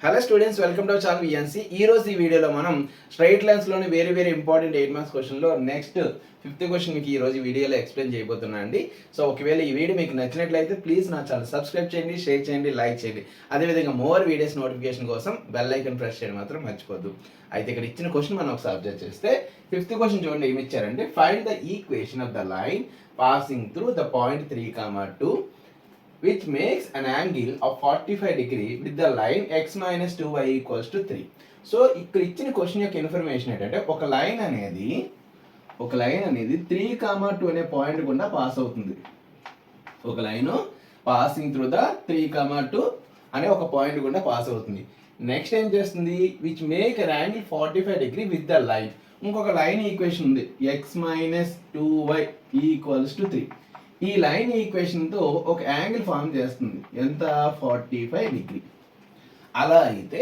Hello students, welcome to our channel VNC. ఈ రోజు ఈ వీడియోలో మనం స్ట్రైట్ లైన్స్ లోని వెరీ ఇంపార్టెంట్ 8 మార్క్స్ క్వశ్చన్ లో నెక్స్ట్ 5th క్వశ్చన్ మీకు ఈ రోజు వీడియోలో ఎక్స్ప్లెయిన్ చేయబోతున్నా అండి. సో ఒకవేళ ఈ వీడియో మీకు నచ్చినట్లయితే ప్లీజ్ నా ఛానల్ సబ్స్క్రైబ్ చేయండి, షేర్ చేయండి, లైక్ చేయండి. అదేవిధంగా మోర్ వీడియోస్ నోటిఫికేషన్ కోసం బెల్ ఐకాన్ ప్రెస్ చేయడం మాత్రం మర్చిపోద్దు. అయితే ఇక్కడ ఇచ్చిన క్వశ్చన్ మనం ఒకసారి అబ్జర్వ్ చేస్తే 5th క్వశ్చన్ చూడండి ఏమి ఇచ్చారంటే, find the equation of the line passing through the point 3, 2 which makes an angle of 45 degree with the line x minus 2y equals to 3. So ఇక్కడ ఇచ్చిన క్వశ్చన్ యొక్క ఇన్ఫర్మేషన్ ఏంటంటే, ఒక లైన్ అనేది 3, 2 అనే పాయింట్ గుండా పాస్ అవుతుంది. ఒక లైన్ పాసింగ్ త్రూ ద 3, 2 అనే ఒక పాయింట్ గుండా పాస్ అవుతుంది. నెక్స్ట్ ఏం చేస్తుంది, which make an angle 45 degree with the line. ఇంకొక లైన్ ఈక్వేషన్ ఉంది, x minus 2y equals to 3. ఈ లైన్ ఈక్వేషన్తో ఒక యాంగిల్ ఫామ్ చేస్తుంది, ఎంత 45 డిగ్రీ. అలా అయితే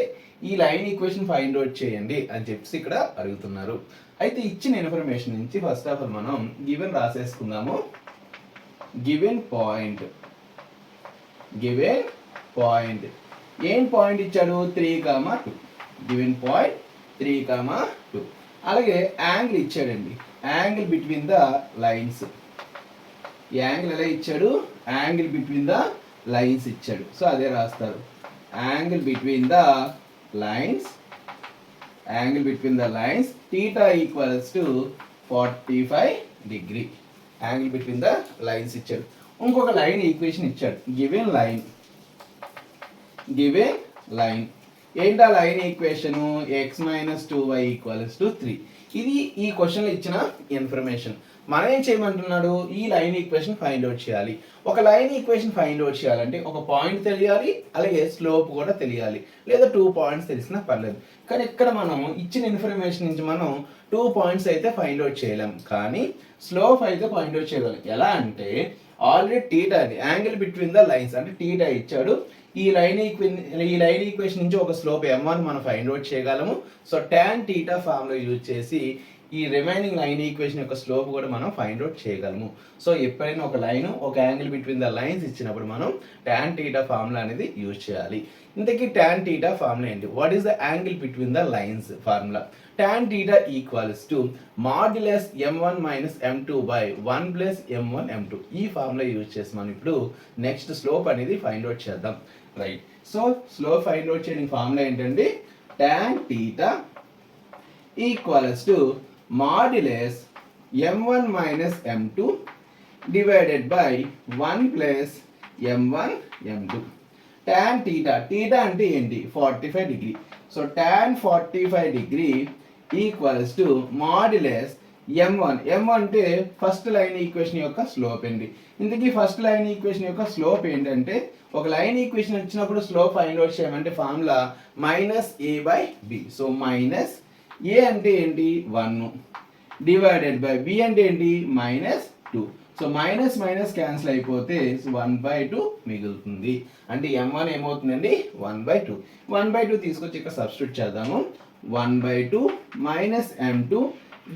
ఈ లైన్ ఈక్వేషన్ ఫైండ్ అవుట్ చేయండి అని చెప్పి ఇక్కడ అడుగుతున్నారు. అయితే ఇచ్చిన ఇన్ఫర్మేషన్ నుంచి ఫస్ట్ ఆఫ్ ఆల్ మనం గివెన్ రాసేసుకుందాము. గివెన్ పాయింట్ ఏం పాయింట్ ఇచ్చాడు, 3, 2. Given point 3, 2. అలాగే యాంగిల్ ఇచ్చాడండి, యాంగిల్ బిట్వీన్ ద లైన్స్. ఈ యాంగిల్ ఎలా ఇచ్చాడు, యాంగిల్ బిట్వీన్ ద లైన్స్ ఇచ్చాడు. సో అదే రాస్తారు, angle between the lines theta equals to 45 degree. Angle between the lines ఇచ్చాడు. ఇంకొక లైన్ ఈక్వేషన్ ఇచ్చాడు, గివెన్ లైన్ ఏంటా line equation, x minus 2y equals to 3. ఇది ఈ క్వశ్చన్లో ఇచ్చిన ఇన్ఫర్మేషన్. మనం ఏం చేయమంటున్నాడు, ఈ లైన్ ఈక్వేషన్ ఫైండ్ అవుట్ చేయాలి. ఒక లైన్ ఈక్వేషన్ ఫైండ్ అవుట్ చేయాలంటే ఒక పాయింట్ తెలియాలి, అలాగే స్లోప్ కూడా తెలియాలి, లేదా 2 పాయింట్స్ తెలిసినా పర్లేదు. కానీ ఇక్కడ మనం ఇచ్చిన ఇన్ఫర్మేషన్ నుంచి మనం 2 పాయింట్స్ అయితే ఫైండ్ అవుట్ చేయలేం, కానీ స్లోప్ అయితే ఫైండ్ అవుట్ చేయగలం. ఎలా అంటే already theta, angle between the lines అంటే టీటా ఇచ్చాడు. ఈ లైన్ ఈక్వేషన్ నుంచి ఒక స్లోప్ m1 మనం ఫైండ్ అవుట్ చేయగలము. So tan theta formula use చేసి ఈ రిమైనింగ్ లైన్ ఈక్వేషన్ యొక్క స్లోప్ కూడా మనం ఫైండ్ అవుట్ చేయగలము. సో ఎప్పుడైనా ఒక లైన్ ఒక యాంగిల్ బిట్వీన్ ద లైన్స్ ఇచ్చినప్పుడు మనం tan టీటా ఫార్ములా అనేది యూజ్ చేయాలి. ఇంతకీ tan టీటా ఫార్ములా ఏంటి, what is the angle between the lines formula? tan theta equals to modulus m1 minus m2 by 1 plus m1 m2. ఈ formula use చేసి మనం ఇప్పుడు నెక్స్ట్ స్లోప్ అనేది find out చేద్దాం. Right, so slope find out చేయడానికి formula ఏంటంటే, tan theta equals to modulus m1 minus m2 divided by 1 plus m1 m2. tan theta అంటే ఏంటి, 45 degree. So tan 45 degree equals to modulus m1 అంటే first line equation యొక్క slope అండి. ఇంతకీ first line equation యొక్క slope ఏంటంటే, ఒక line equation వచ్చినప్పుడు స్లోప్ ఫైండ్ అవుట్ చేయమంటే formula -a/b. So minus a అంటే ఏంటి, 1 డివైడెడ్ బై b అంటే ఏంటి, -2. సో మైనస్ క్యాన్సిల్ అయిపోతే 1/2 మిగులుతుంది. అంటే m1 ఏమవుతుందండి, 1/2. 1/2 తీసుకొచ్చి ఇక్కడ సబ్స్టిట్యూట్ చేద్దాము. 1/2 minus m2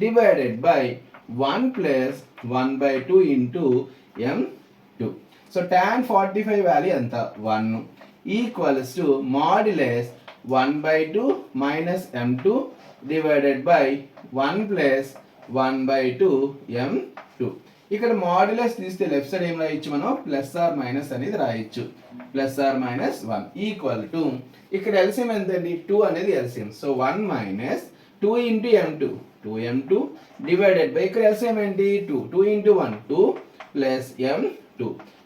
divided by 1 plus 1/2 into m2. So tan 45 value ఎంత, 1 equals to modulus 1/2 minus m2 divided by 1 plus 1/2 m2. ఇక్కడ మాడ్యులస్ తీస్తే లెఫ్ట్ సైడ్ ఏం రాయొచ్చు, మనం ప్లస్ ఆర్ మైనస్ అనేది రాయొచ్చు. Plus R minus 1 equal to, ఇక్కడ ఎల్సిఎం ఎంతండి, 2 అనేది LCM. So 1 minus 2 into m2, 2m2 divided by, ఇక్కడ ఎల్సిఎం ఏంటి, 2 ఇంటూ 1, 2 ప్లస్ m2.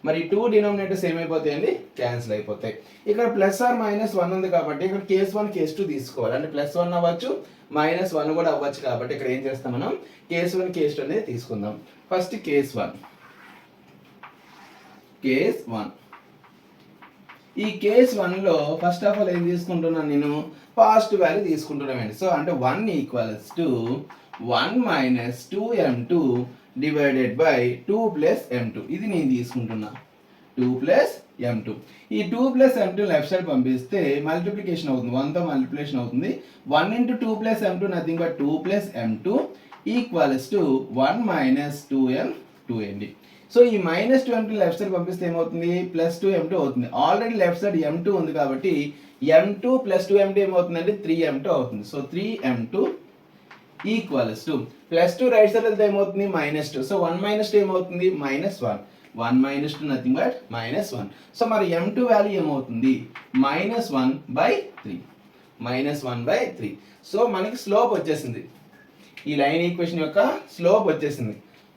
మరి 2 డినామినేటర్స్ ఏమైపోతాయండి, క్యాన్సిల్ అయిపోతాయి. ఇక్కడ ప్లస్ ఆర్ మైనస్ 1 ఉంది కాబట్టి ఇక్కడ కేస్ 1 కేస్ 2 తీసుకోవాలి. అంటే ప్లస్ 1 అవ్వచ్చు, -1 కూడా అవ్వచ్చు. కాబట్టి ఇక్కడ ఏం చేస్తాం, మనం కేస్ 1 కేస్ 2 అనేది తీసుకుందాం. First case 1. ఈ కేస్ 1లో ఫస్ట్ ఆఫ్ ఆల్ ఏం తీసుకుంటున్నాను, నేను పాజిటివ్ వాల్యూ తీసుకుంటున్నామండి. సో అంటే 1 equals to 1 minus 2m2 divided by 2 plus m2. ఇది నేను తీసుకుంటున్నా, 2 ప్లస్ m2. ఈ 2 ప్లస్ m2 లెఫ్ట్ సైడ్ పంపిస్తే మల్టిప్లికేషన్ అవుతుంది, 1తో మల్టిప్లికేషన్ అవుతుంది. 1 into 2 plus m2 nothing but 2 plus m2 equals to 1 minus 2m2 అండి. సో ఈ -2m2 లెఫ్ట్ సైడ్ పంపిస్తే ఏమవుతుంది, +2m2 అవుతుంది. ఆల్రెడీ లెఫ్ట్ సైడ్ m2 ఉంది కాబట్టి m2 + 2m2 ఏమవుతుందంటే 3m2 అవుతుంది. So 3m2 equals to +2 right side వెళ్తే ఏమవుతుంది, -2. సో 1 - 2 ఏమవుతుంది, -1. 1 - 2 నథింగ్ బట్ -1. సో మరి m2 వాల్యూ ఏమవుతుంది, -1/3. -1/3. సో మనకి స్లోప్ వచ్చేసింది. ఈ లైన్ ఈక్వేషన్ యొక్క స్లోప్ వచ్చేసింది.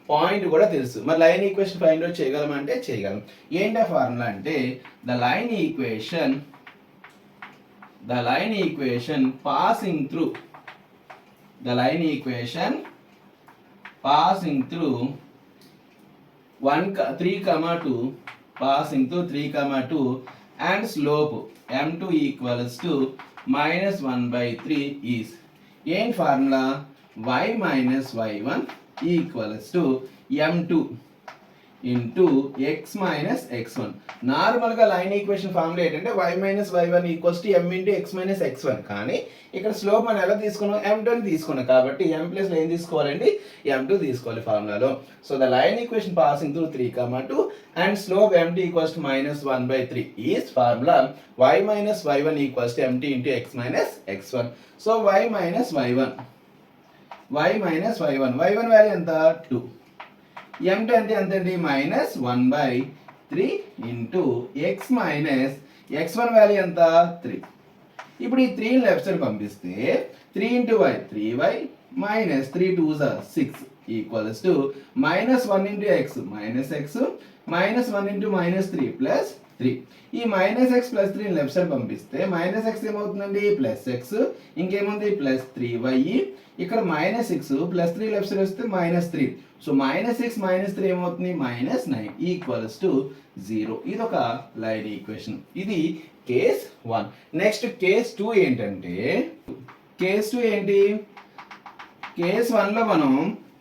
పాయింట్ కూడా తెలుసు. మరి లైన్ ఈక్వేషన్ ఫైండ్ అవుట్ చేయగలమంటే చేయగలం. ఏంటా ఫార్ములా అంటే the line equation passing through 3,2 and slope m2 equals to -1/3 is ఏం formula, y - y1 equals to m2 into x - x1. నార్మల్గా లైన్ ఈక్వేషన్ ఫార్ములా ఏంటంటే y - y1 equals to m into x - x1. కానీ ఇక్కడ slope మనం ఎలా తీసుకున్నాం, m2 ని తీసుకున్నాం కాబట్టి m ప్లేస్లో ఏం తీసుకోవాలండి, m2 తీసుకోవాలి ఫార్ములాలో. So the line equation passing through 3,2 and slope m2 equals to -1/3 is formula y - y1 equals to m2 into x - x1. So y - y1 value ఎంత, 2. m2 అంటే ఎంతండి, -1/3 ఇంటూ x - x1 వాల్యూ ఎంత, 3. ఇప్పుడు ఈ 3 left side పంపిస్తే 3 × y 3y -3 2 6 equals to -1 × x -x -1 × -3 +3. ఈ -x +3 left side పంపిస్తే -x ఏమవుతుందండి, +x, ఇంకేముంది +3y, ఇక్కడ -6 +3 లెఫ్ట్ సైడ్ వస్తే -3. సో -6 -3 ఏమవుతుంది, -9 ఈక్వల్స్ టు 0. ఇది ఒక లైన్ ఈక్వేషన్. ఇది కేస్ 1. నెక్స్ట్ కేస్ 2 ఏంటంటే, కేస్ 2 ఏంటి, కేస్ 1లో మనం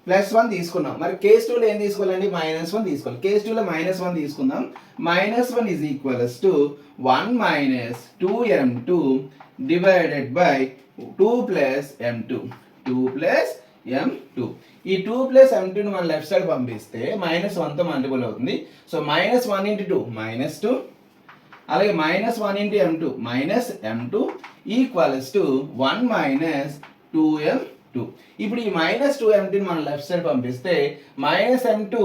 +1 తీసుకున్నాం. మరి కేస్ 2లో ఏం తీసుకోవాలండి, -1 తీసుకోవాలి. కేస్ 2లో -1 తీసుకుందాం. -1 is equals to 1 - 2m2 divided by 2 + m2. 2 + m2. ఈ 2 + m2ని మనం లెఫ్ట్ సైడ్ పంపిస్తే -1తో మల్టిపుల్ అవుతుంది. సో -1 × 2 -2, అలాగే -1 × m2 -m2 equals to 1 - 2m2. ఇప్పుడు ఈ -2m2ని మనం లెఫ్ట్ సైడ్ పంపిస్తే -m2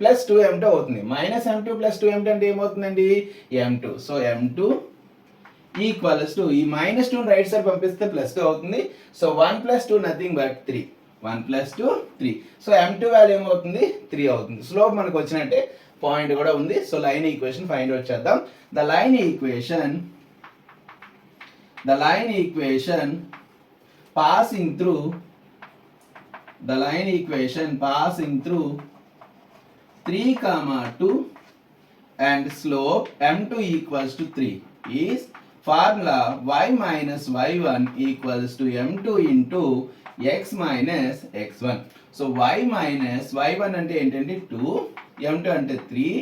+ 2m2 అవుతుంది. -m2 + 2m2 అంటే ఏమవుతుందండి, m2. So m2 equals to ఈ -2ని రైట్ సైడ్ పంపిస్తే +2 అవుతుంది. So 1 + 2 nothing but 3. 1 + 2 3. So m2 value ఏమవుతుంది, 3 అవుతుంది. స్లోప్ మనకు వచ్చినట్టే, పాయింట్ కూడా ఉంది. So line equation find out చేద్దాం. The line equation passing through 3,2 and slope m2 equals to 3 is formula y - y1 equals to m2 into x - x1. So y - y1 అంటే ఏంటంటే 2, m2 అంటే 3,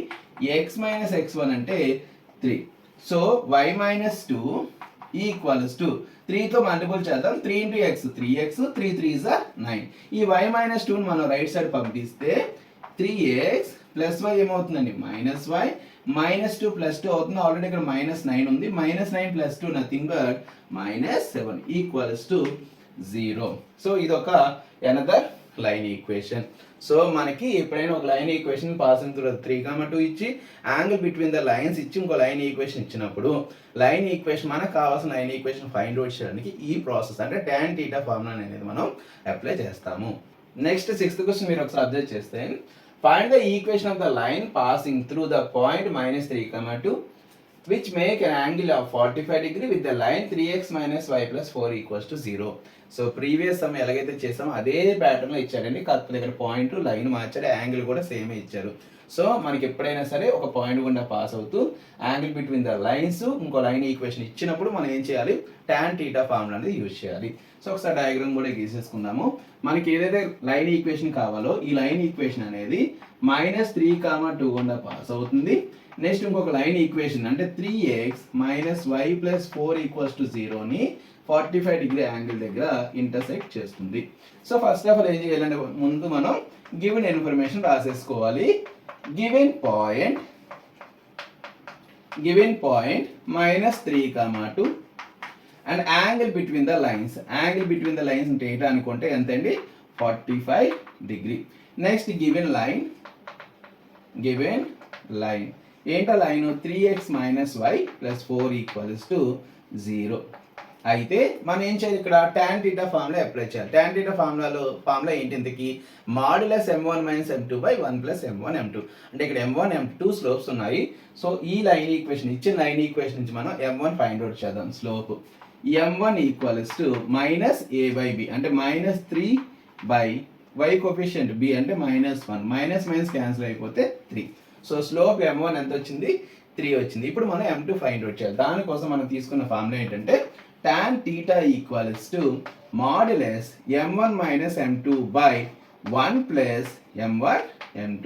x - x1 అంటే 3. So y - 2 equals to 3తో multiple చేద్దాం. 3 × x 3x 3 3 9. ఈ y - 2ని మనం right side పంపిస్తే 3x + y ఏమవుతుందండి, -y -2 + 2 అవుతుంది. ఆల్రెడీ ఇక్కడ -9 ఉంది. -9 + 2 nothing but -7 equals to 0. So ఇది ఒక అనదర్ లైన్ ఈక్వేషన్. సో మనకి ఎప్పుడైనా ఒక లైన్ ఈక్వేషన్ పాసింగ్ త్రూ 3,2 ఇచ్చి యాంగిల్ బిట్వీన్ ద లైన్స్ ఇచ్చి ఇంకో లైన్ ఈక్వేషన్ ఇచ్చినప్పుడు లైన్ ఈక్వేషన్ మనకు కావాల్సిన లైన్ ఈక్వేషన్ ఫైండ్ అవుట్ చేయడానికి ఈ ప్రాసెస్ అంటే tan θ ఫార్ములా అనేది మనం అప్లై చేస్తాము. నెక్స్ట్ 6th క్వశ్చన్ మీరు ఒకసారి అబ్జర్వ్ చేస్తే, find the equation of the line passing through the point -3,2 which make an angle of 45 degree with the line 3x - y + 4 equals to 0. So previous some ఎలాగైతే చేసామో అదే ప్యాటర్న్లో ఇచ్చాడండి. కాకపోతే ఇక్కడ పాయింట్ లైన్ మార్చాడు, యాంగిల్ కూడా సేమే ఇచ్చారు. సో మనకి ఎప్పుడైనా సరే ఒక పాయింట్ గుండా పాస్ అవుతూ యాంగిల్ బిట్వీన్ ద లైన్స్ ఇంకో లైన్ ఈక్వేషన్ ఇచ్చినప్పుడు మనం ఏం చేయాలి, tan θ ఫార్ములా అనేది యూజ్ చేయాలి. సో ఒకసారి డయాగ్రామ్ కూడా గీసేసుకుందాము. మనకి ఏదైతే లైన్ ఈక్వేషన్ కావాలో ఈ లైన్ ఈక్వేషన్ అనేది -3,2 గుండా పాస్ అవుతుంది. నెక్స్ట్ ఇంకొక లైన్ ఈక్వేషన్ అంటే 3x - y + 4 ఈక్వల్స్ టు 0ని 45 డిగ్రీ యాంగిల్ దగ్గర ఇంటర్సెక్ట్ చేస్తుంది. సో ఫస్ట్ ఆఫ్ ఆల్ ఏం చేయాలంటే ముందు మనం గివెన్ ఇన్ఫర్మేషన్ రాసేసుకోవాలి. Given point -3, 2 and angle between the lines అంటే ఏంటి అనుకుంటే ఎంత అండి 45 డిగ్రీ. నెక్స్ట్ గివెన్ లైన్ ఏంటో లైన్ 3x - y + 4 = 0. అయితే మనం ఏం చేయాలి ఇక్కడ tan θ ఫార్ములా అప్లై చేయాలి. tan θ ఫార్ములా ఏంటి ఇంతకి modulus m1 - m2/1 + m1 m2. అంటే ఇక్కడ m1 m2 స్లోప్స్ ఉన్నాయి. సో ఈ లైన్ ఈక్వేషన్ ఇచ్చిన లైన్ ఈక్వేషన్ నుంచి మనం m1 ఫైండ్ అవుట్ చేద్దాం. స్లోప్ m1 - a/b అంటే -3/y కోఎఫిషియంట్ b అంటే -1 మైనస్ క్యాన్సిల్ అయిపోతే 3. సో స్లోప్ m1 ఎంత వచ్చింది 3 వచ్చింది. ఇప్పుడు మనం m2 ఫైండ్ అవుట్ చేయాలి. దానికోసం మనం తీసుకున్న ఫార్ములా ఏంటంటే tan θ modulus m1 - m2/1 + m1 m2.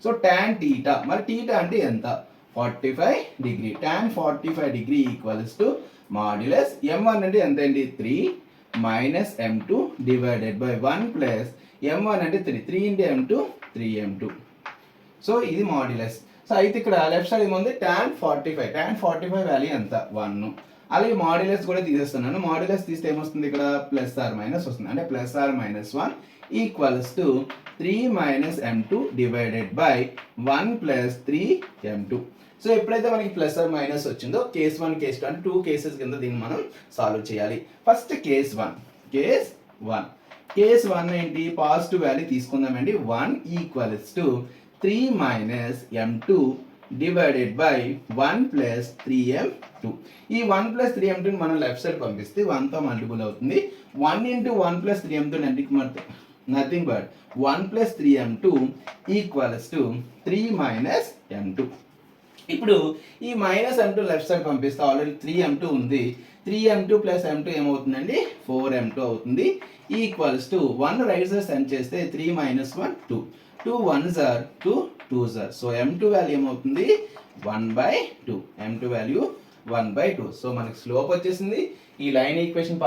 So tan θ మరి θ అంటే ఎంత 45 degree. tan 45 degree modulus m1 అంటే ఎంత అండి 3 - m2 / 1 + m1 అంటే 3 × m2 3m2. సో ఇది మాడ్యులస్. సో అయితే ఇక్కడ లెఫ్ట్ సైడ్ ఏముంది tan 45 వాల్యూ ఎంత 1. అలాగే మాడ్యులస్ కూడా తీసేస్తున్నాను. మాడ్యులస్ తీస్తే ఏమొస్తుంది ఇక్కడ +or- వస్తుంది. అంటే +or - 1 = 3 - m2 / 1 + 3m2. సో ఎప్పుడైతే మనకి +or- వచ్చిందో కేస్ 1 కేస్ 2 అంటే 2 కేసెస్ కింద దీన్ని మనం సాల్వ్ చేయాలి. ఫస్ట్ కేస్ 1 ఏంటి పాజిటివ్ వాల్యూ తీసుకుందామండి. 1 = 3 - m2 / 1 + 3m2. ఈ 1 + 3m2 మనం లెఫ్ట్ సైడ్ పంపిస్తే 1 తో మల్టిపుల్ అవుతుంది. 1 × 1 + 3m2 అంటే నథింగ్ బట్ 1 + 3m2 = 3 - m2. ఇప్పుడు ఈ -m2 లెఫ్ట్ సైడ్ పంపిస్తే ఆల్రెడీ 3m2 ఉంది. 3m2 + m2 ఏమవుతుందండి 4m2 అవుతుంది. =1 రైట్ సైడ్ సెండ్ చేస్తే 3 - 1 2. 2 1s are 2 2s are. So m2 value ఏమవుతుంది 1/2. m2 value 1/2. సో మనకి స్లోప్ వచ్చేసింది. ఈ లైన్ ఈక్వేషన్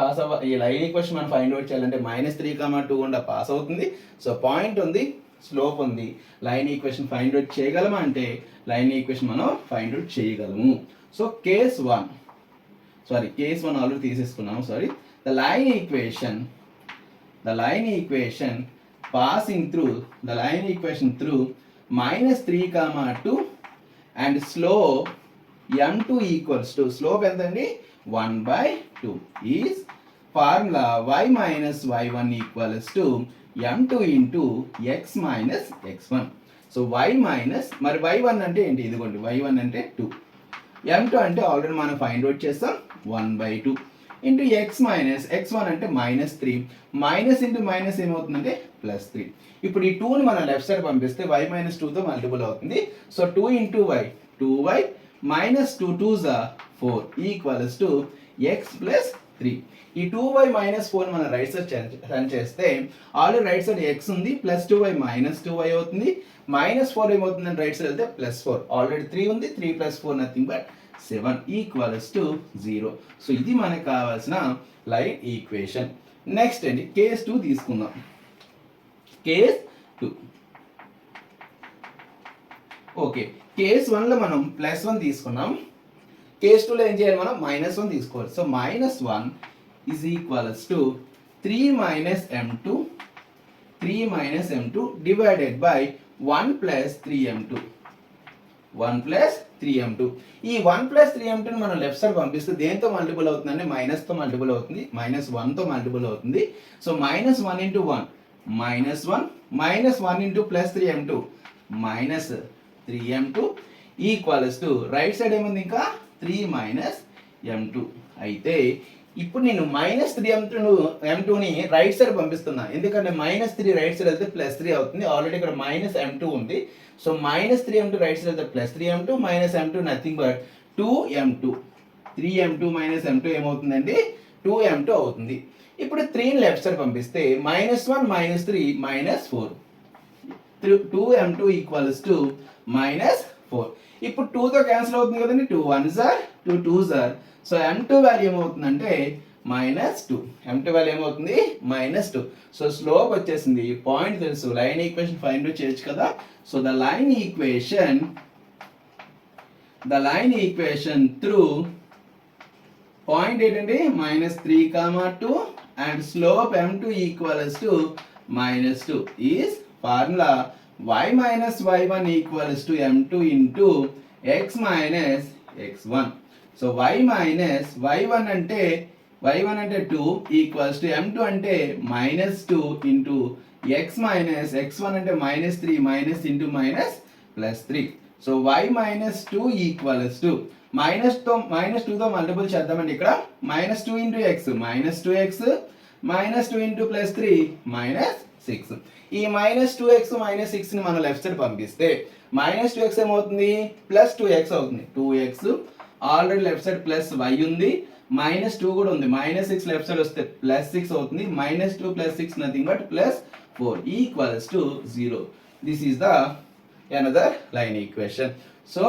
మనం ఫైండ్ అవుట్ చేయాలంటే -3, 2 గుండా పాస్ అవుతుంది. సో పాయింట్ ఉంది, స్లోప్ ఉంది. లైన్ ఈక్వేషన్ ఫైండ్ అవుట్ చేయగలమా అంటే లైన్ ఈక్వేషన్ మనం ఫైండ్ అవుట్ చేయగలము. సో కేస్ 1 ఆల్రెడీ తీసేసుకున్నాము. The line equation passing through -3, 2 and slope m2 = slope ఎంతండి 1/2 is formula y - y1 = m2 × x - x1. So y మరి y1 అంటే ఏంటి ఇదిగోండి y1 అంటే 2, m2 అంటే ఆల్రెడీ మనం ఫైండ్ అవుట్ చేస్తాం 1/2 ఇంటూ x - x1 అంటే -3 మైనస్ ఇంటూ మైనస్ ఏమవుతుందంటే +3. ఇప్పుడు ఈ 2ని మనం లెఫ్ట్ సైడ్ పంపిస్తే y - 2తో మల్టిపుల్ అవుతుంది. So 2 × y 2y -2 2s are 4 = x + 3. ఈ 2y - 4 మనం రైట్ సైడ్ రన్ చేస్తే ఆల్రెడీ రైట్ సైడ్ x ఉంది, +2y -2y అవుతుంది. -4 ఏమవుతుందని రైట్ సైడ్ వెళ్తే +4 ఆల్రెడీ 3 ఉంది, 3 + 4 నథింగ్ బట్ 7 = 0. సో ఇది మనకు కావాల్సిన లైన్ ఈక్వేషన్. నెక్స్ట్ అండి కేస్ 2 తీసుకుందాం. Case 2 okay. కేస్ 1లో మనం +1 తీసుకున్నాం. కేస్ 2లో ఏం చేయాలి మనం -1 తీసుకోవాలి. So -1 = 3 - m2 / 1 + 3m2. ఈ 1 + 3m2 మనం లెఫ్ట్ సైడ్ పంపిస్తే దేంతో మల్టిపుల్ అవుతుందంటే మైనస్తో మల్టిపుల్ అవుతుంది, -1తో మల్టిపుల్ అవుతుంది. So -1 × 1 -1 -1 × +3m2 -3m2 right side ఏముంది ఇంకా 3 - m2. అయితే ఇప్పుడు నేను -3m2ని రైట్ సైడ్ పంపిస్తున్నా. ఎందుకంటే -3 రైట్ సైడ్ వెళ్తే +3 అవుతుంది. ఆల్రెడీ ఇక్కడ -m2 ఉంది. సో -3m2 రైట్ సైడ్ వెళ్తే +3m2 -m2 nothing but 2m2. 3m2 - m2 ఏమవుతుందండి 2m2 అవుతుంది. ఇప్పుడు 3ని లెఫ్ట్ సైడ్ పంపిస్తే -1 -3 -4 2m2 = -4. ఇప్పుడు 2తో క్యాన్సిల్ అవుతుంది కదండి. 2 1s are 2 2s are. So m2 value ఏమవుతుందంటే -2. m2 వాల్యూ ఏమవుతుంది -2. సో స్లోప్ వచ్చేసింది, పాయింట్ తెలుసు, లైన్ ఈక్వేషన్ ఫైండ్ అవుట్ చేయొచ్చు కదా. So the line equation through point ఏంటంటే -3, 2 and slope m2 equals to -2 is formula y minus y1 equals to m2 into x minus x1. So y minus y1 అంటే 2 equals to m2 అంటే -2 into x minus x1 అంటే -3 minus into minus +3. So y minus 2 equals to -2తో multiple చేద్దామండి. ఇక్కడ -2 into x -2x -2 into +3 -6. ఈ -2x -6ని మనం left side పంపిస్తే -2x ఏమవుతుంది +2x అవుతుంది. 2x already left side +y ఉంది, -2 కూడా ఉంది, -6 లెఫ్ట్ సైడ్ వస్తే +6 అవుతుంది. -2 + 6 nothing but +4 equals to 0. This is the another line equation. So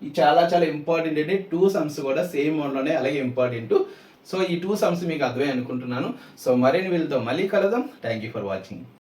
ఇది చాలా ఇంపార్టెంట్ అండి. 2 సమ్స్ కూడా సేమ్ మోడ్లోనే అలాగే ఇంపార్టెంట్. సో ఈ 2 సమ్స్ మీకు అర్థమై అనుకుంటున్నాను. సో మరిన్ని వీళ్ళతో మళ్ళీ కలుద్దాం. Thank you for watching.